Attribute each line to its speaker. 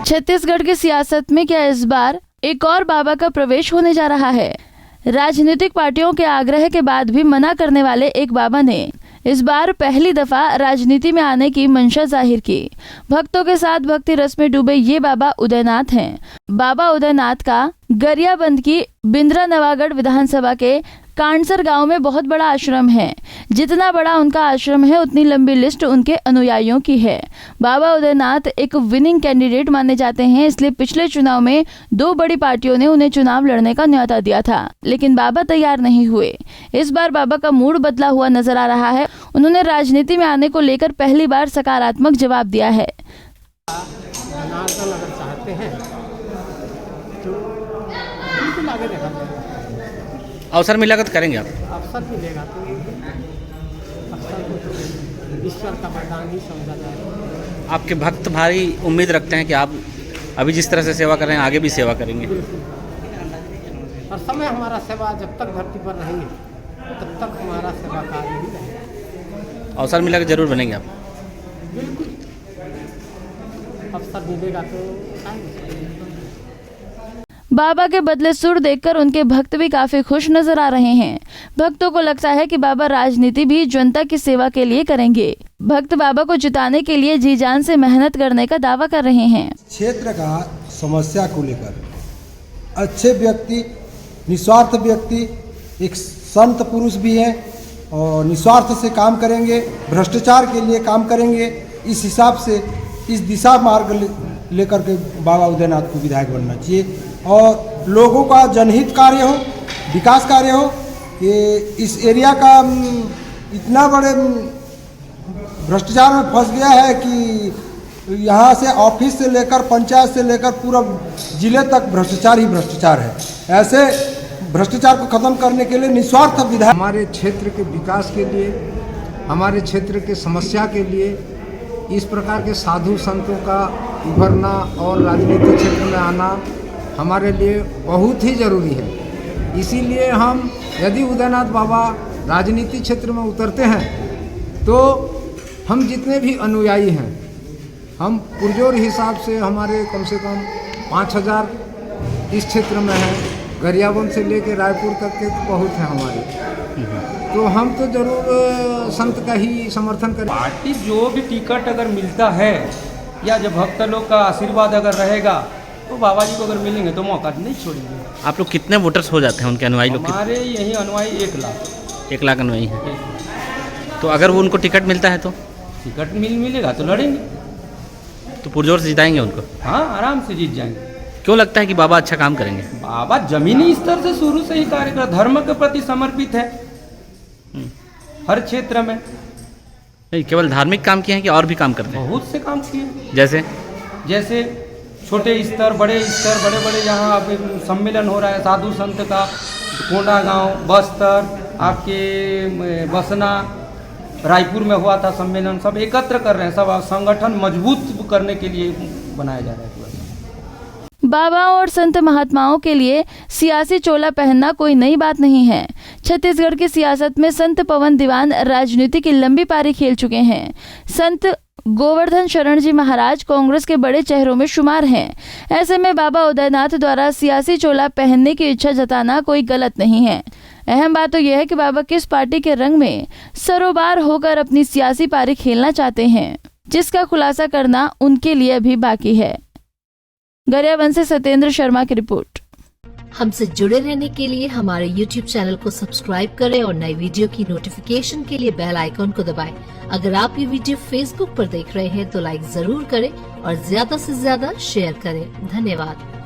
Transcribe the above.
Speaker 1: छत्तीसगढ़ की सियासत में क्या इस बार एक और बाबा का प्रवेश होने जा रहा है? राजनीतिक पार्टियों के आग्रह के बाद भी मना करने वाले एक बाबा ने इस बार पहली दफा राजनीति में आने की मंशा जाहिर की। भक्तों के साथ भक्ति रस में डूबे ये बाबा उदयनाथ हैं। बाबा उदयनाथ का गरियाबंद की बिंद्रानवागढ़ विधानसभा के कांडसर गांव में बहुत बड़ा आश्रम है। जितना बड़ा उनका आश्रम है उतनी लंबी लिस्ट उनके अनुयायियों की है। बाबा उदयनाथ एक विनिंग कैंडिडेट माने जाते हैं, इसलिए पिछले चुनाव में 2 बड़ी पार्टियों ने उन्हें चुनाव लड़ने का न्योता दिया था, लेकिन बाबा तैयार नहीं हुए। इस बार बाबा का मूड बदला हुआ नजर आ रहा है। उन्होंने राजनीति में आने को लेकर पहली बार सकारात्मक जवाब दिया है।
Speaker 2: अवसर मिलेगा तो करेंगे आप?
Speaker 3: अवसर मिलेगा तो अवसर को ईश्वर का वरदान ही समझा जाएगा।
Speaker 2: आपके भक्त भारी उम्मीद रखते हैं कि आप अभी जिस तरह से सेवा कर रहे हैं आगे भी सेवा करेंगे।
Speaker 3: और समय हमारा सेवा जब तक धरती पर रहेंगे तब तक हमारा सेवा कार्य ही रहेगा।
Speaker 2: अवसर मिलेगा जरूर बनेंगे आप?
Speaker 3: बिल्कुल, अवसर मिलेगा तो आएंगे।
Speaker 1: बाबा के बदले सुर देखकर उनके भक्त भी काफी खुश नजर आ रहे हैं। भक्तों को लगता है कि बाबा राजनीति भी जनता की सेवा के लिए करेंगे। भक्त बाबा को जिताने के लिए जी जान से मेहनत करने का दावा कर रहे हैं।
Speaker 4: क्षेत्र का समस्या को लेकर अच्छे व्यक्ति, निस्वार्थ व्यक्ति, एक संत पुरुष भी हैं और निस्वार्थ से काम करेंगे, भ्रष्टाचार के लिए काम करेंगे। इस हिसाब से इस दिशा मार्ग लेकर के बाबा उदयनाथ को विधायक बनना चाहिए और लोगों का जनहित कार्य हो, विकास कार्य हो। ये इस एरिया का इतना बड़े भ्रष्टाचार में फंस गया है कि यहाँ से ऑफिस से लेकर पंचायत से लेकर पूरा जिले तक भ्रष्टाचार ही भ्रष्टाचार है। ऐसे भ्रष्टाचार को खत्म करने के लिए निस्वार्थ विधायक
Speaker 5: हमारे क्षेत्र के विकास के लिए, हमारे क्षेत्र के समस्या के लिए इस प्रकार के साधु संतों का उभरना और राजनीतिक क्षेत्र में आना हमारे लिए बहुत ही ज़रूरी है। इसीलिए हम यदि उदयनाथ बाबा राजनीतिक क्षेत्र में उतरते हैं तो हम जितने भी अनुयायी हैं, हम पुरजोर हिसाब से हमारे कम से कम 5000 इस क्षेत्र में हैं। गरियाबंद से लेकर रायपुर तक के बहुत हैं हमारे। तो हम तो जरूर संत का ही समर्थन करें।
Speaker 6: पार्टी जो भी टिकट अगर मिलता है या जब भक्त लोग का आशीर्वाद अगर रहेगा तो बाबा जी को अगर मिलेंगे तो मौका नहीं छोड़ेंगे।
Speaker 2: आप लोग कितने वोटर्स हो जाते हैं उनके अनुयायी लोग?
Speaker 6: हमारे यही अनुयायी 1 लाख।
Speaker 2: 1 लाख अनुयायी हैं। तो अगर वो उनको टिकट मिलता है तो
Speaker 6: टिकट मिलेगा तो लड़ेंगे,
Speaker 2: तो पुरजोर से जिताएंगे उनको?
Speaker 6: हाँ, आराम से जीत जाएंगे।
Speaker 2: क्यों लगता है कि बाबा अच्छा काम करेंगे?
Speaker 6: बाबा जमीनी स्तर से शुरू से ही कार्य कर, धर्म के प्रति समर्पित है हर क्षेत्र में।
Speaker 2: नहीं, केवल धार्मिक काम किए हैं कि और भी काम करते हैं?
Speaker 6: बहुत से काम किए,
Speaker 2: जैसे
Speaker 6: छोटे स्तर, बड़े स्तर, बड़े बड़े यहाँ अब सम्मेलन हो रहा है साधु संत का। कोंडागांव, बस्तर, आपके बसना, रायपुर में हुआ था सम्मेलन। सब एकत्र कर रहे हैं, सब संगठन मजबूत करने के लिए बनाया जा रहा है।
Speaker 1: बाबाओं और संत महात्माओं के लिए सियासी चोला पहनना कोई नई बात नहीं है। छत्तीसगढ़ की सियासत में संत पवन दीवान राजनीति की लंबी पारी खेल चुके हैं। संत गोवर्धन शरण जी महाराज कांग्रेस के बड़े चेहरों में शुमार हैं। ऐसे में बाबा उदयनाथ द्वारा सियासी चोला पहनने की इच्छा जताना कोई गलत नहीं है। अहम बात तो यह है कि बाबा किस पार्टी के रंग में सरोबार होकर अपनी सियासी पारी खेलना चाहते हैं, जिसका खुलासा करना उनके लिए अभी बाकी है। गरियाबंद से सत्येंद्र शर्मा की रिपोर्ट।
Speaker 7: हमसे जुड़े रहने के लिए हमारे YouTube चैनल को सब्सक्राइब करें और नई वीडियो की नोटिफिकेशन के लिए बेल आइकॉन को दबाएं। अगर आप ये वीडियो Facebook पर देख रहे हैं तो लाइक जरूर करें और ज्यादा से ज्यादा शेयर करें। धन्यवाद।